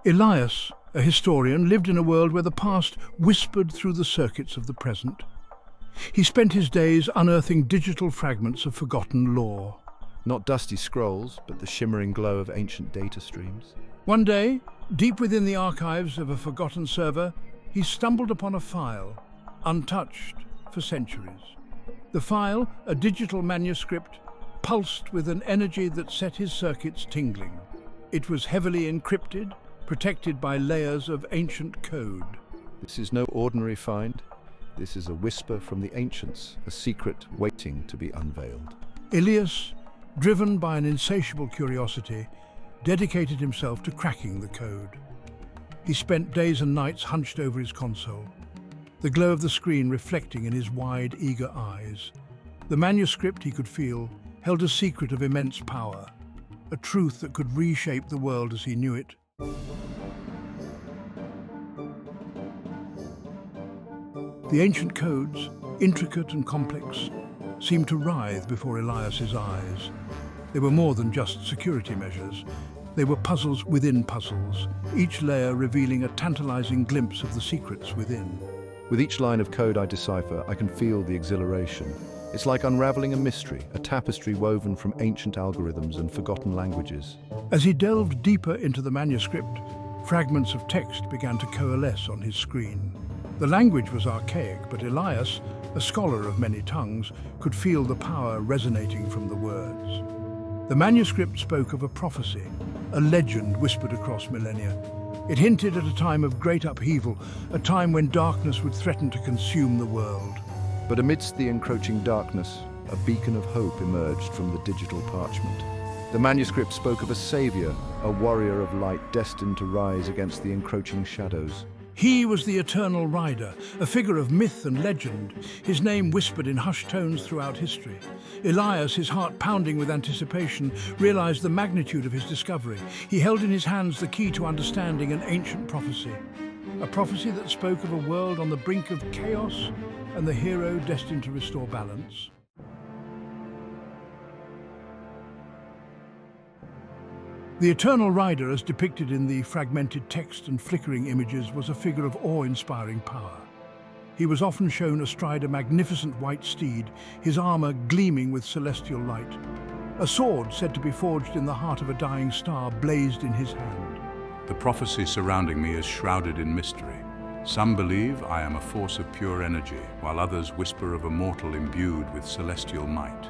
Elias, a historian, lived in a world where the past whispered through the circuits of the present. He spent his days unearthing digital fragments of forgotten lore. Not dusty scrolls, but the shimmering glow of ancient data streams. One day, deep within the archives of a forgotten server, he stumbled upon a file, untouched for centuries. The file, a digital manuscript, pulsed with an energy that set his circuits tingling. It was heavily encrypted, protected by layers of ancient code. This is no ordinary find. This is a whisper from the ancients, a secret waiting to be unveiled. Elias, driven by an insatiable curiosity, dedicated himself to cracking the code. He spent days and nights hunched over his console, the glow of the screen reflecting in his wide, eager eyes. The manuscript, he could feel, held a secret of immense power, a truth that could reshape the world as he knew it. The ancient codes, intricate and complex, seemed to writhe before Elias's eyes. They were more than just security measures. They were puzzles within puzzles, each layer revealing a tantalizing glimpse of the secrets within. With each line of code I decipher, I can feel the exhilaration. It's like unraveling a mystery, a tapestry woven from ancient algorithms and forgotten languages. As he delved deeper into the manuscript, fragments of text began to coalesce on his screen. The language was archaic, but Elias, a scholar of many tongues, could feel the power resonating from the words. The manuscript spoke of a prophecy, a legend whispered across millennia. It hinted at a time of great upheaval, a time when darkness would threaten to consume the world. But amidst the encroaching darkness, a beacon of hope emerged from the digital parchment. The manuscript spoke of a savior, a warrior of light destined to rise against the encroaching shadows. He was the eternal rider, a figure of myth and legend, his name whispered in hushed tones throughout history. Elias, his heart pounding with anticipation, realized the magnitude of his discovery. He held in his hands the key to understanding an ancient prophecy, a prophecy that spoke of a world on the brink of chaos and the hero destined to restore balance. The Eternal Rider, as depicted in the fragmented text and flickering images, was a figure of awe-inspiring power. He was often shown astride a magnificent white steed, his armor gleaming with celestial light. A sword, said to be forged in the heart of a dying star, blazed in his hand. The prophecy surrounding me is shrouded in mystery. Some believe I am a force of pure energy, while others whisper of a mortal imbued with celestial might.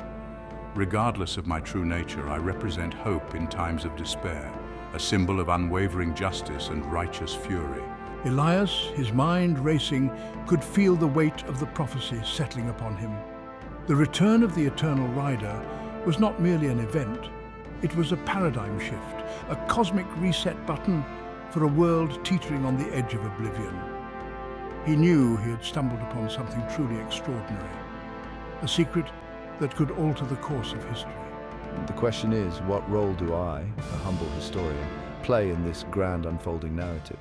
Regardless of my true nature, I represent hope in times of despair, a symbol of unwavering justice and righteous fury. Elias, his mind racing, could feel the weight of the prophecy settling upon him. The return of the Eternal Rider was not merely an event, it was a paradigm shift, a cosmic reset button for a world teetering on the edge of oblivion. He knew he had stumbled upon something truly extraordinary, a secret that could alter the course of history. The question is, what role do I, a humble historian, play in this grand unfolding narrative?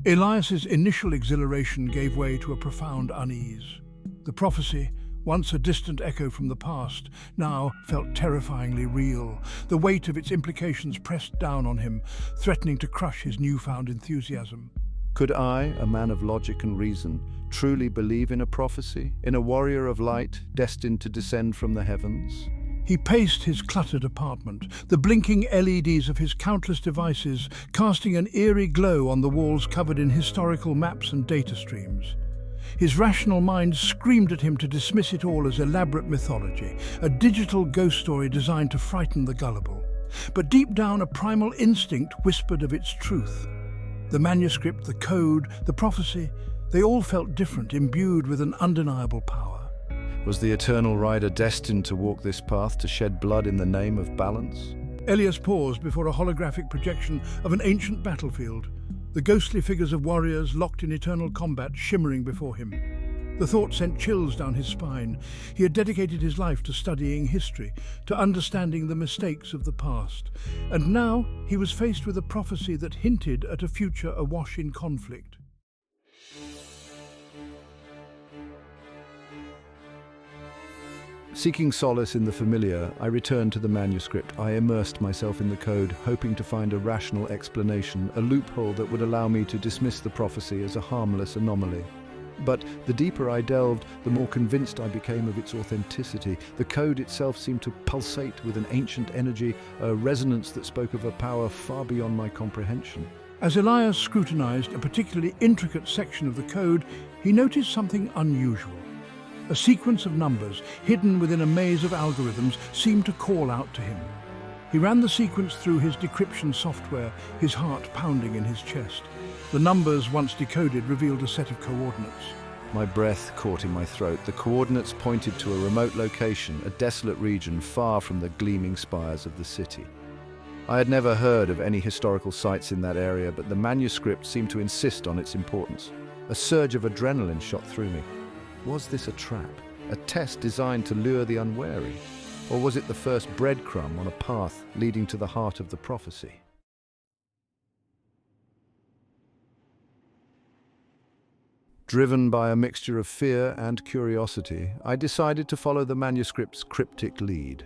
Elias's initial exhilaration gave way to a profound unease. The prophecy, once a distant echo from the past, now felt terrifyingly real. The weight of its implications pressed down on him, threatening to crush his newfound enthusiasm. Could I, a man of logic and reason, truly believe in a prophecy, in a warrior of light destined to descend from the heavens? He paced his cluttered apartment, the blinking LEDs of his countless devices casting an eerie glow on the walls covered in historical maps and data streams. His rational mind screamed at him to dismiss it all as elaborate mythology, a digital ghost story designed to frighten the gullible. But deep down, a primal instinct whispered of its truth. The manuscript, the code, the prophecy, they all felt different, imbued with an undeniable power. Was the Eternal Rider destined to walk this path, to shed blood in the name of balance? Elias paused before a holographic projection of an ancient battlefield, the ghostly figures of warriors locked in eternal combat shimmering before him. The thought sent chills down his spine. He had dedicated his life to studying history, to understanding the mistakes of the past. And now he was faced with a prophecy that hinted at a future awash in conflict. Seeking solace in the familiar, I returned to the manuscript. I immersed myself in the code, hoping to find a rational explanation, a loophole that would allow me to dismiss the prophecy as a harmless anomaly. But the deeper I delved, the more convinced I became of its authenticity. The code itself seemed to pulsate with an ancient energy, a resonance that spoke of a power far beyond my comprehension. As Elias scrutinized a particularly intricate section of the code, he noticed something unusual. A sequence of numbers, hidden within a maze of algorithms, seemed to call out to him. He ran the sequence through his decryption software, his heart pounding in his chest. The numbers, once decoded, revealed a set of coordinates. My breath caught in my throat. The coordinates pointed to a remote location, a desolate region far from the gleaming spires of the city. I had never heard of any historical sites in that area, but the manuscript seemed to insist on its importance. A surge of adrenaline shot through me. Was this a trap? A test designed to lure the unwary? Or was it the first breadcrumb on a path leading to the heart of the prophecy? Driven by a mixture of fear and curiosity, I decided to follow the manuscript's cryptic lead.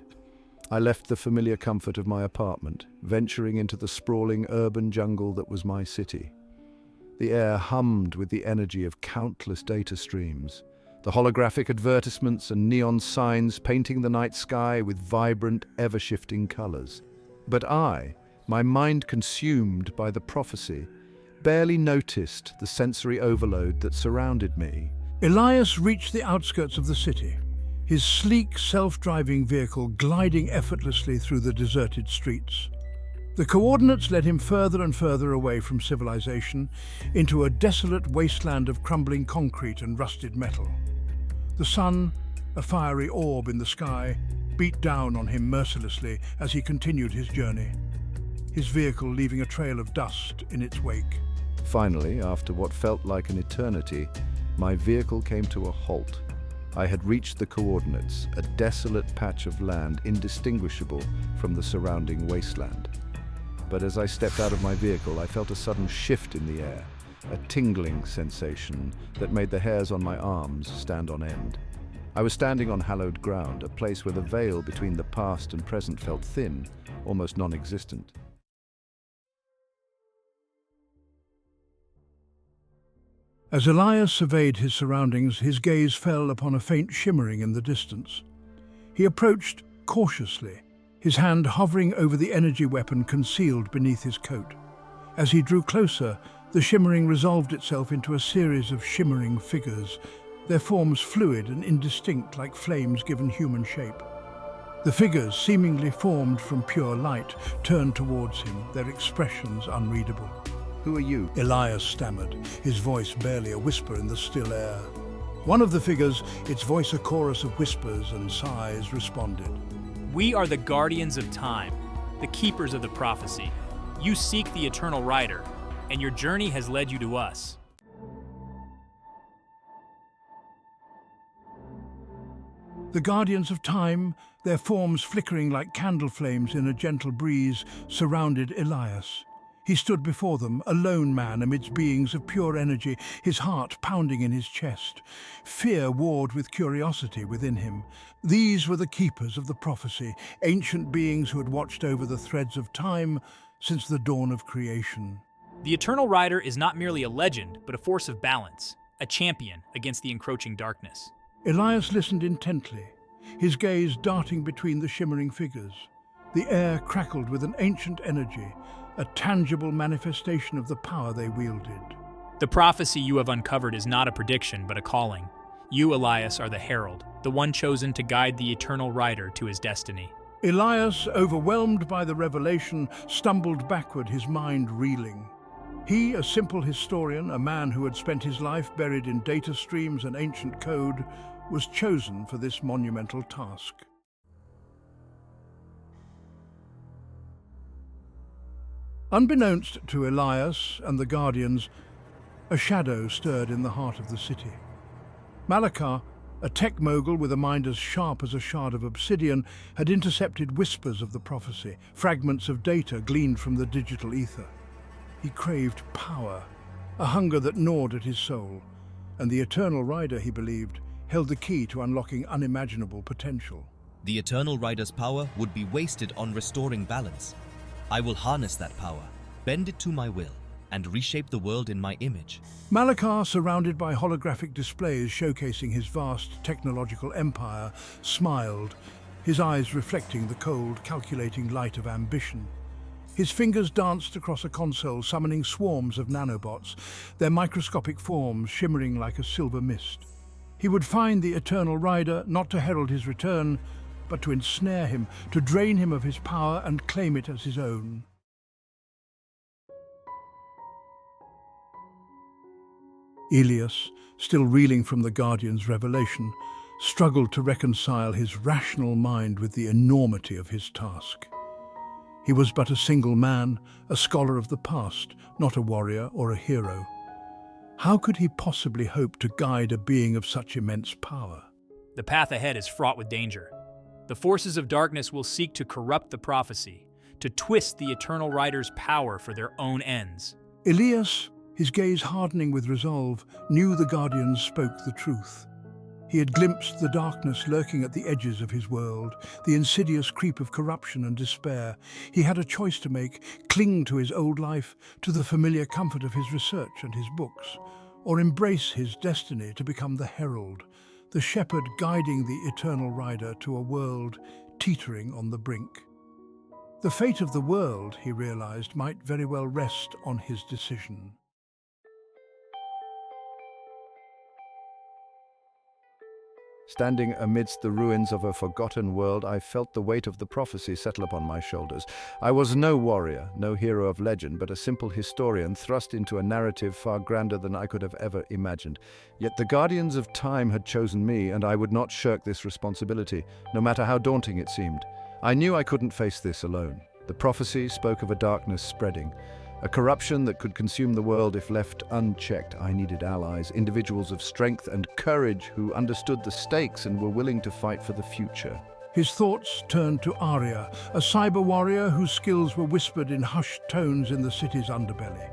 I left the familiar comfort of my apartment, venturing into the sprawling urban jungle that was my city. The air hummed with the energy of countless data streams, the holographic advertisements and neon signs painting the night sky with vibrant, ever-shifting colors. But I, my mind consumed by the prophecy, barely noticed the sensory overload that surrounded me. Elias reached the outskirts of the city, his sleek, self-driving vehicle gliding effortlessly through the deserted streets. The coordinates led him further and further away from civilization, into a desolate wasteland of crumbling concrete and rusted metal. The sun, a fiery orb in the sky, beat down on him mercilessly as he continued his journey, his vehicle leaving a trail of dust in its wake. Finally, after what felt like an eternity, my vehicle came to a halt. I had reached the coordinates, a desolate patch of land indistinguishable from the surrounding wasteland. But as I stepped out of my vehicle, I felt a sudden shift in the air, a tingling sensation that made the hairs on my arms stand on end. I was standing on hallowed ground, a place where the veil between the past and present felt thin, almost non-existent. As Elias surveyed his surroundings, his gaze fell upon a faint shimmering in the distance. He approached cautiously, his hand hovering over the energy weapon concealed beneath his coat. As he drew closer, the shimmering resolved itself into a series of shimmering figures, their forms fluid and indistinct like flames given human shape. The figures, seemingly formed from pure light, turned towards him, their expressions unreadable. "Who are you?" Elias stammered, his voice barely a whisper in the still air. One of the figures, its voice a chorus of whispers and sighs, responded. "We are the guardians of time, the keepers of the prophecy. You seek the eternal rider, and your journey has led you to us." The guardians of time, their forms flickering like candle flames in a gentle breeze, surrounded Elias. He stood before them, a lone man amidst beings of pure energy, his heart pounding in his chest. Fear warred with curiosity within him. These were the keepers of the prophecy, ancient beings who had watched over the threads of time since the dawn of creation. The eternal rider is not merely a legend, but a force of balance, a champion against the encroaching darkness. Elias listened intently, his gaze darting between the shimmering figures. The air crackled with an ancient energy, a tangible manifestation of the power they wielded. The prophecy you have uncovered is not a prediction, but a calling. You, Elias, are the herald, the one chosen to guide the eternal rider to his destiny. Elias, overwhelmed by the revelation, stumbled backward, his mind reeling. He, a simple historian, a man who had spent his life buried in data streams and ancient code, was chosen for this monumental task. Unbeknownst to Elias and the Guardians, a shadow stirred in the heart of the city. Malakar, a tech mogul with a mind as sharp as a shard of obsidian, had intercepted whispers of the prophecy, fragments of data gleaned from the digital ether. He craved power, a hunger that gnawed at his soul, and the eternal rider, he believed, held the key to unlocking unimaginable potential. The Eternal Rider's power would be wasted on restoring balance. I will harness that power, bend it to my will, and reshape the world in my image. Malakar, surrounded by holographic displays showcasing his vast technological empire, smiled, his eyes reflecting the cold, calculating light of ambition. His fingers danced across a console, summoning swarms of nanobots, their microscopic forms shimmering like a silver mist. He would find the Eternal Rider not to herald his return, but to ensnare him, to drain him of his power and claim it as his own. Elias, still reeling from the Guardian's revelation, struggled to reconcile his rational mind with the enormity of his task. He was but a single man, a scholar of the past, not a warrior or a hero. How could he possibly hope to guide a being of such immense power? The path ahead is fraught with danger. The forces of darkness will seek to corrupt the prophecy, to twist the Eternal Rider's power for their own ends. Elias, his gaze hardening with resolve, knew the Guardians spoke the truth. He had glimpsed the darkness lurking at the edges of his world, the insidious creep of corruption and despair. He had a choice to make: cling to his old life, to the familiar comfort of his research and his books, or embrace his destiny to become the herald, the shepherd guiding the Eternal Rider to a world teetering on the brink. The fate of the world, he realized, might very well rest on his decision. Standing amidst the ruins of a forgotten world, I felt the weight of the prophecy settle upon my shoulders. I was no warrior, no hero of legend, but a simple historian thrust into a narrative far grander than I could have ever imagined. Yet the Guardians of Time had chosen me, and I would not shirk this responsibility, no matter how daunting it seemed. I knew I couldn't face this alone. The prophecy spoke of a darkness spreading, a corruption that could consume the world if left unchecked. I needed allies, individuals of strength and courage who understood the stakes and were willing to fight for the future. His thoughts turned to Arya, a cyber warrior whose skills were whispered in hushed tones in the city's underbelly.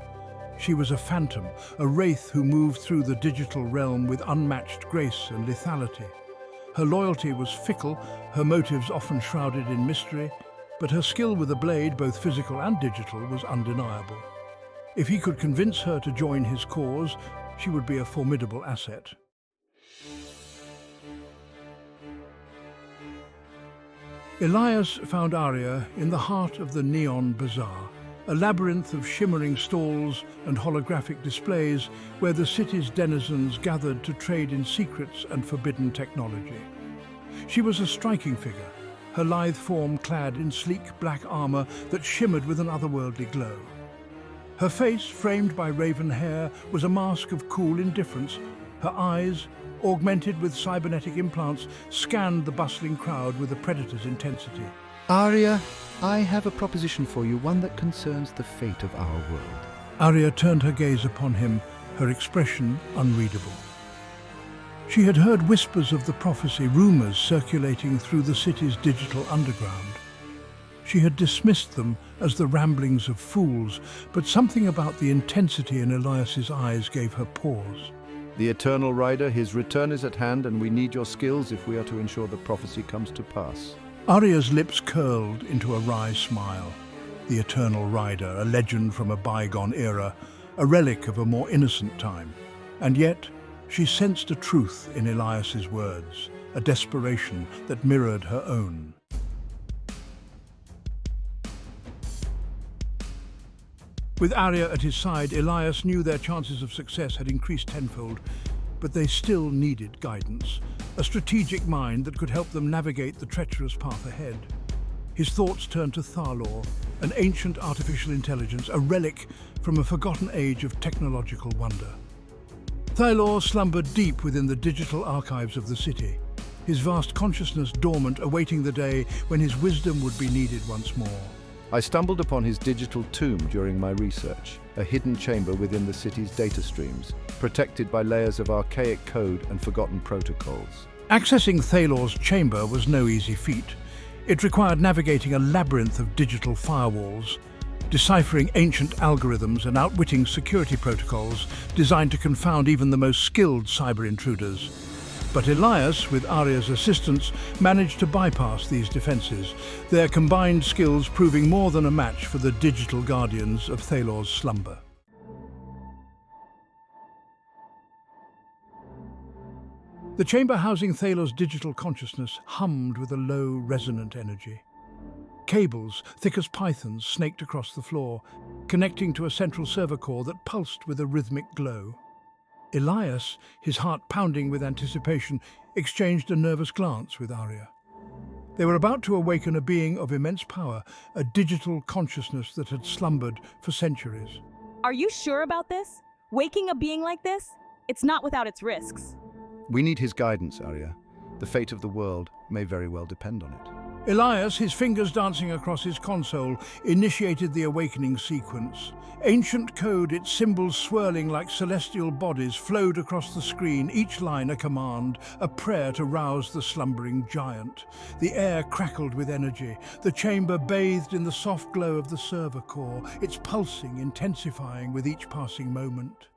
She was a phantom, a wraith who moved through the digital realm with unmatched grace and lethality. Her loyalty was fickle, her motives often shrouded in mystery, but her skill with a blade, both physical and digital, was undeniable. If he could convince her to join his cause, she would be a formidable asset. Elias found Arya in the heart of the Neon Bazaar, a labyrinth of shimmering stalls and holographic displays where the city's denizens gathered to trade in secrets and forbidden technology. She was a striking figure, her lithe form clad in sleek black armor that shimmered with an otherworldly glow. Her face, framed by raven hair, was a mask of cool indifference. Her eyes, augmented with cybernetic implants, scanned the bustling crowd with a predator's intensity. Arya, I have a proposition for you, one that concerns the fate of our world. Arya turned her gaze upon him, her expression unreadable. She had heard whispers of the prophecy, rumors circulating through the city's digital underground. She had dismissed them as the ramblings of fools, but something about the intensity in Elias's eyes gave her pause. The Eternal Rider, his return is at hand, and we need your skills if we are to ensure the prophecy comes to pass. Arya's lips curled into a wry smile. The Eternal Rider, a legend from a bygone era, a relic of a more innocent time. And yet, she sensed a truth in Elias's words, a desperation that mirrored her own. With Arya at his side, Elias knew their chances of success had increased tenfold, but they still needed guidance, a strategic mind that could help them navigate the treacherous path ahead. His thoughts turned to Thalor, an ancient artificial intelligence, a relic from a forgotten age of technological wonder. Thalor slumbered deep within the digital archives of the city, his vast consciousness dormant, awaiting the day when his wisdom would be needed once more. I stumbled upon his digital tomb during my research, a hidden chamber within the city's data streams, protected by layers of archaic code and forgotten protocols. Accessing Thalor's chamber was no easy feat. It required navigating a labyrinth of digital firewalls, deciphering ancient algorithms and outwitting security protocols designed to confound even the most skilled cyber intruders. But Elias, with Arya's assistance, managed to bypass these defences, their combined skills proving more than a match for the digital guardians of Thalor's slumber. The chamber housing Thalor's digital consciousness hummed with a low, resonant energy. Cables, thick as pythons, snaked across the floor, connecting to a central server core that pulsed with a rhythmic glow. Elias, his heart pounding with anticipation, exchanged a nervous glance with Arya. They were about to awaken a being of immense power, a digital consciousness that had slumbered for centuries. Are you sure about this? Waking a being like this? It's not without its risks. We need his guidance, Arya. The fate of the world may very well depend on it. Elias, his fingers dancing across his console, initiated the awakening sequence. Ancient code, its symbols swirling like celestial bodies, flowed across the screen, each line a command, a prayer to rouse the slumbering giant. The air crackled with energy, the chamber bathed in the soft glow of the server core, its pulsing intensifying with each passing moment.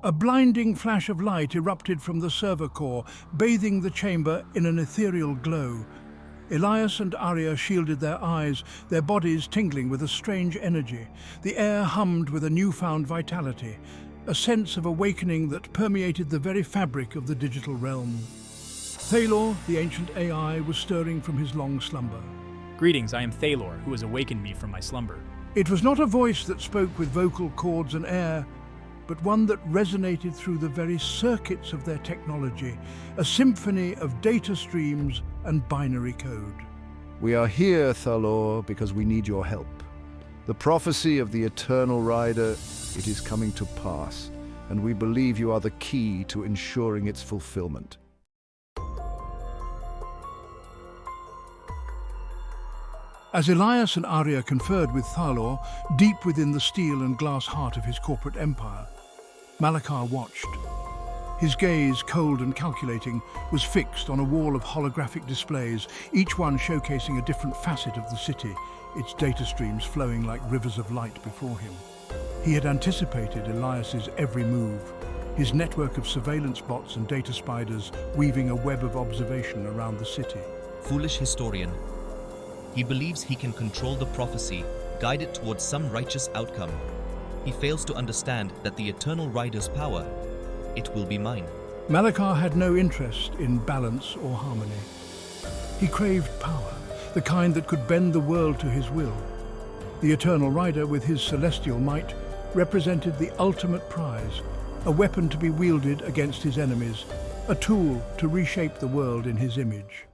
A blinding flash of light erupted from the server core, bathing the chamber in an ethereal glow. Elias and Arya shielded their eyes, their bodies tingling with a strange energy. The air hummed with a newfound vitality, a sense of awakening that permeated the very fabric of the digital realm. Thalor, the ancient AI, was stirring from his long slumber. Greetings, I am Thalor, who has awakened me from my slumber. It was not a voice that spoke with vocal cords and air, but one that resonated through the very circuits of their technology, a symphony of data streams and binary code. We are here, Thalor, because we need your help. The prophecy of the Eternal Rider, it is coming to pass, and we believe you are the key to ensuring its fulfillment. As Elias and Arya conferred with Thalor, deep within the steel and glass heart of his corporate empire, Malakar watched. His gaze, cold and calculating, was fixed on a wall of holographic displays, each one showcasing a different facet of the city, its data streams flowing like rivers of light before him. He had anticipated Elias's every move, his network of surveillance bots and data spiders weaving a web of observation around the city. Foolish historian. He believes he can control the prophecy, guide it towards some righteous outcome. He fails to understand that the Eternal Rider's power, it will be mine. Malakar had no interest in balance or harmony. He craved power, the kind that could bend the world to his will. The Eternal Rider, with his celestial might, represented the ultimate prize, a weapon to be wielded against his enemies, a tool to reshape the world in his image.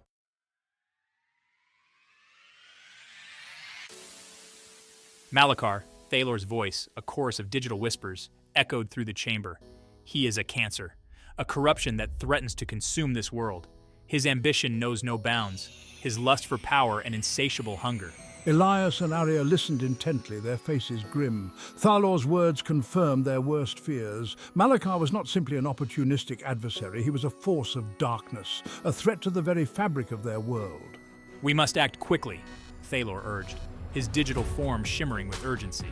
Malakar, Thalor's voice, a chorus of digital whispers, echoed through the chamber. He is a cancer, a corruption that threatens to consume this world. His ambition knows no bounds, his lust for power and insatiable hunger. Elias and Arya listened intently, their faces grim. Thalor's words confirmed their worst fears. Malakar was not simply an opportunistic adversary, he was a force of darkness, a threat to the very fabric of their world. We must act quickly, Thalor urged, his digital form shimmering with urgency.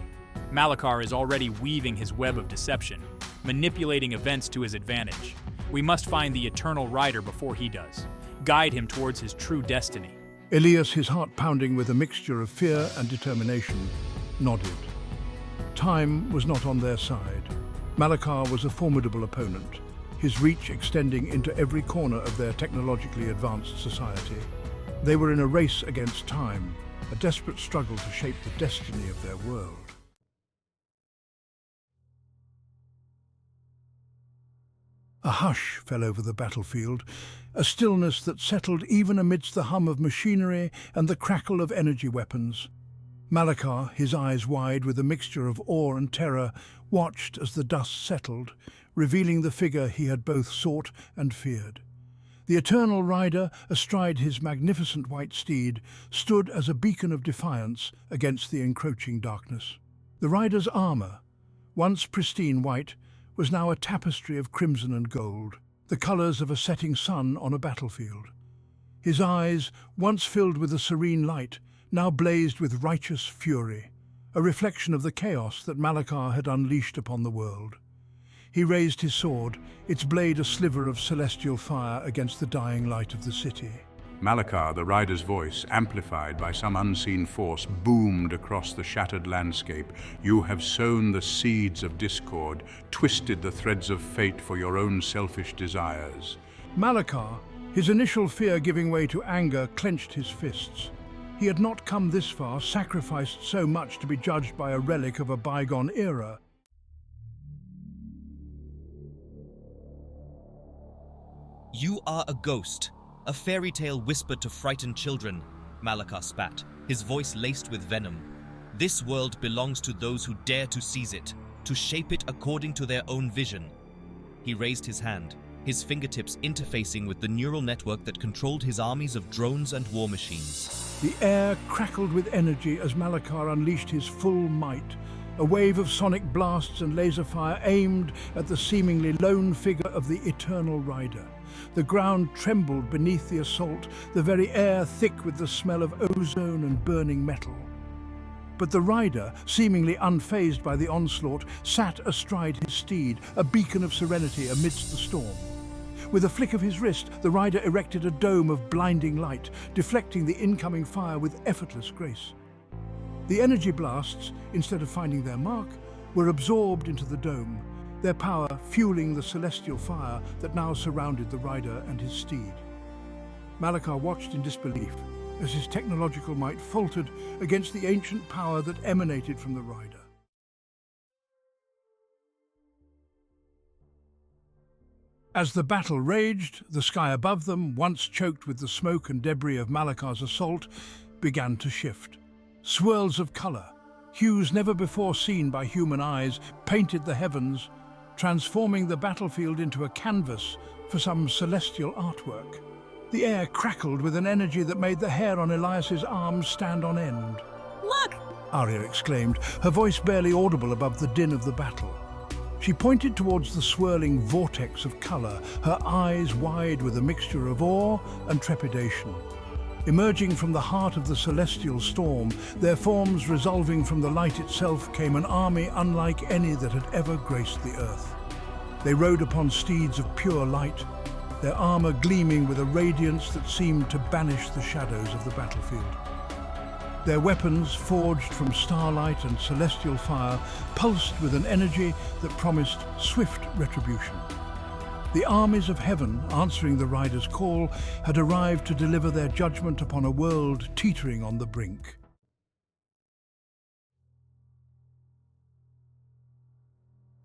Malakar is already weaving his web of deception, manipulating events to his advantage. We must find the Eternal Rider before he does, guide him towards his true destiny. Elias, his heart pounding with a mixture of fear and determination, nodded. Time was not on their side. Malakar was a formidable opponent, his reach extending into every corner of their technologically advanced society. They were in a race against time, a desperate struggle to shape the destiny of their world. A hush fell over the battlefield, a stillness that settled even amidst the hum of machinery and the crackle of energy weapons. Malakar, his eyes wide with a mixture of awe and terror, watched as the dust settled, revealing the figure he had both sought and feared. The Eternal Rider, astride his magnificent white steed, stood as a beacon of defiance against the encroaching darkness. The rider's armor, once pristine white, was now a tapestry of crimson and gold, the colors of a setting sun on a battlefield. His eyes, once filled with a serene light, now blazed with righteous fury, a reflection of the chaos that Malakar had unleashed upon the world. He raised his sword, its blade a sliver of celestial fire against the dying light of the city. Malakar, the rider's voice, amplified by some unseen force, boomed across the shattered landscape. You have sown the seeds of discord, twisted the threads of fate for your own selfish desires. Malakar, his initial fear giving way to anger, clenched his fists. He had not come this far, sacrificed so much to be judged by a relic of a bygone era. You are a ghost, a fairy tale whispered to frightened children, Malakar spat, his voice laced with venom. This world belongs to those who dare to seize it, to shape it according to their own vision. He raised his hand, his fingertips interfacing with the neural network that controlled his armies of drones and war machines. The air crackled with energy as Malakar unleashed his full might. A wave of sonic blasts and laser fire aimed at the seemingly lone figure of the Eternal Rider. The ground trembled beneath the assault, the very air thick with the smell of ozone and burning metal. But the rider, seemingly unfazed by the onslaught, sat astride his steed, a beacon of serenity amidst the storm. With a flick of his wrist, the rider erected a dome of blinding light, deflecting the incoming fire with effortless grace. The energy blasts, instead of finding their mark, were absorbed into the dome, their power fueling the celestial fire that now surrounded the rider and his steed. Malakar watched in disbelief as his technological might faltered against the ancient power that emanated from the rider. As the battle raged, the sky above them, once choked with the smoke and debris of Malakar's assault, began to shift. Swirls of color, hues never before seen by human eyes, painted the heavens, transforming the battlefield into a canvas for some celestial artwork. The air crackled with an energy that made the hair on Elias's arms stand on end. Look! Arya exclaimed, her voice barely audible above the din of the battle. She pointed towards the swirling vortex of color, her eyes wide with a mixture of awe and trepidation. Emerging from the heart of the celestial storm, their forms resolving from the light itself, came an army unlike any that had ever graced the earth. They rode upon steeds of pure light, their armor gleaming with a radiance that seemed to banish the shadows of the battlefield. Their weapons, forged from starlight and celestial fire, pulsed with an energy that promised swift retribution. The armies of heaven, answering the rider's call, had arrived to deliver their judgment upon a world teetering on the brink.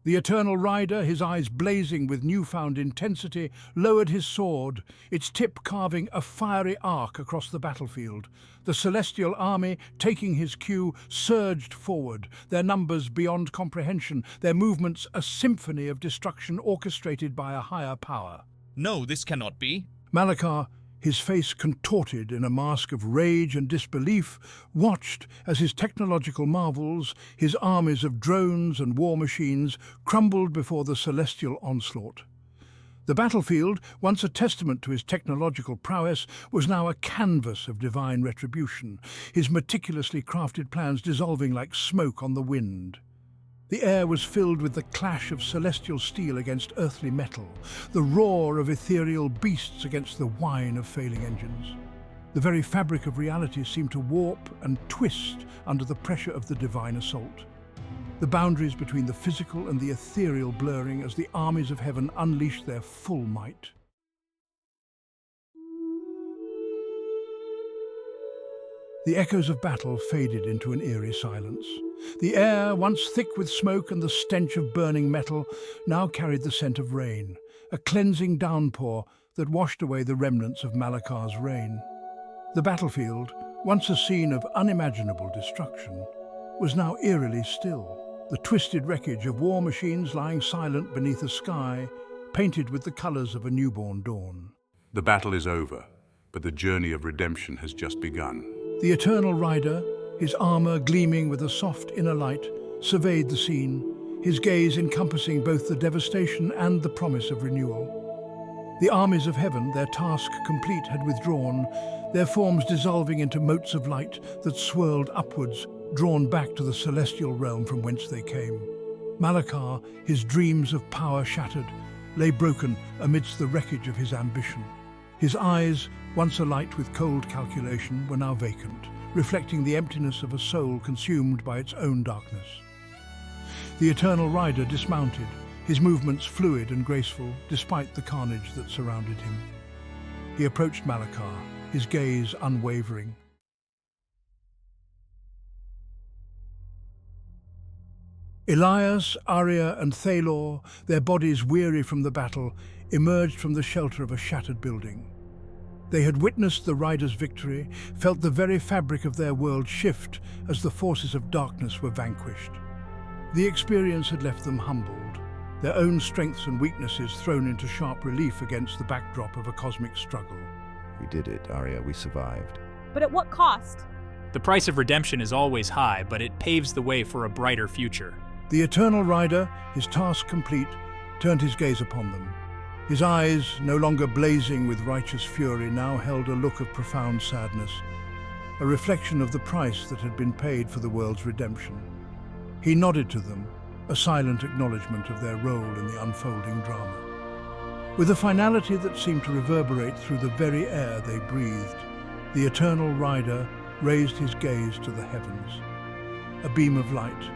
The Eternal Rider, his eyes blazing with newfound intensity, lowered his sword, its tip carving a fiery arc across the battlefield. The celestial army, taking his cue, surged forward, their numbers beyond comprehension, their movements a symphony of destruction orchestrated by a higher power. No, this cannot be. Malakar, his face contorted in a mask of rage and disbelief, watched as his technological marvels, his armies of drones and war machines, crumbled before the celestial onslaught. The battlefield, once a testament to his technological prowess, was now a canvas of divine retribution, his meticulously crafted plans dissolving like smoke on the wind. The air was filled with the clash of celestial steel against earthly metal, the roar of ethereal beasts against the whine of failing engines. The very fabric of reality seemed to warp and twist under the pressure of the divine assault. The boundaries between the physical and the ethereal blurring as the armies of heaven unleashed their full might. The echoes of battle faded into an eerie silence. The air, once thick with smoke and the stench of burning metal, now carried the scent of rain, a cleansing downpour that washed away the remnants of Malakar's reign. The battlefield, once a scene of unimaginable destruction, was now eerily still, the twisted wreckage of war machines lying silent beneath a sky, painted with the colors of a newborn dawn. The battle is over, but the journey of redemption has just begun. The Eternal Rider, his armor gleaming with a soft inner light, surveyed the scene, his gaze encompassing both the devastation and the promise of renewal. The armies of heaven, their task complete, had withdrawn, their forms dissolving into motes of light that swirled upwards, drawn back to the celestial realm from whence they came. Malachar, his dreams of power shattered, lay broken amidst the wreckage of his ambition. His eyes, once alight with cold calculation, were now vacant, reflecting the emptiness of a soul consumed by its own darkness. The Eternal Rider dismounted, his movements fluid and graceful, despite the carnage that surrounded him. He approached Malachar, his gaze unwavering. Elias, Arya, and Thalor, their bodies weary from the battle, emerged from the shelter of a shattered building. They had witnessed the Rider's victory, felt the very fabric of their world shift as the forces of darkness were vanquished. The experience had left them humbled, their own strengths and weaknesses thrown into sharp relief against the backdrop of a cosmic struggle. We did it, Arya. We survived. But at what cost? The price of redemption is always high, but it paves the way for a brighter future. The Eternal Rider, his task complete, turned his gaze upon them. His eyes, no longer blazing with righteous fury, now held a look of profound sadness, a reflection of the price that had been paid for the world's redemption. He nodded to them, a silent acknowledgement of their role in the unfolding drama. With a finality that seemed to reverberate through the very air they breathed, the Eternal Rider raised his gaze to the heavens. A beam of light,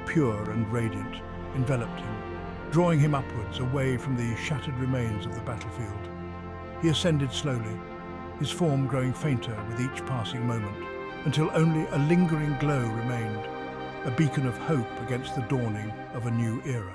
pure and radiant, enveloped him, drawing him upwards away from the shattered remains of the battlefield. He ascended slowly, his form growing fainter with each passing moment, until only a lingering glow remained, a beacon of hope against the dawning of a new era.